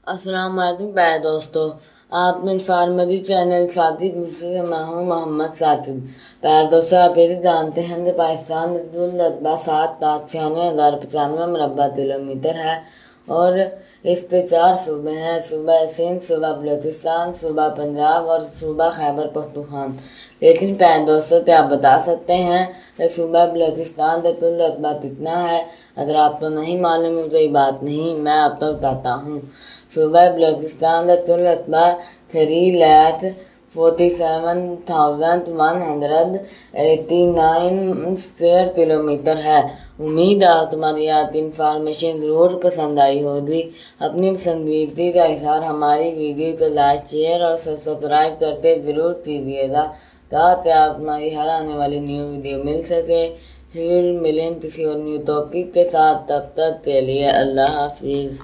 अस्सलाम वालेकुम प्यारे दोस्तों। आपने फार्मरी चैनल साथी दूसरे मैं हूँ मोहम्मद साथिब। प्यारे दोस्तों, आप ये जानते हैं कि पाकिस्तान रकबा 7,96,095 मुरबा किलोमीटर है और इसके 4 सूबे हैं। सूबा सिंध, सूबा बलूचिस्तान, सूबा पंजाब और सूबा खैबर पख्तूनख्वा। लेकिन प्यारे दोस्तों, क्या आप बता सकते हैं कि सूबा बलूचिस्तान का कुल रकबा कितना है? अगर आपको नहीं मालूम है तो ये बात नहीं, मैं आपको बताता हूँ। सूबा बलूचिस्तान का कुल रकबा 3,47,189 स्क्वायर किलोमीटर है। उम्मीद है तुम्हारी याद इंफॉर्मेशन ज़रूर पसंद आई होगी। अपनी पसंदीदा का इज़हार हमारी वीडियो को लाइक, शेयर और सब्सक्राइब करके ज़रूर कीजिएगा ताकि आप हमारी हर आने वाली न्यू वीडियो मिल सके। फिर मिलें किसी और न्यू टॉपिक के साथ, तब तक के लिए अल्लाह हाफिज़।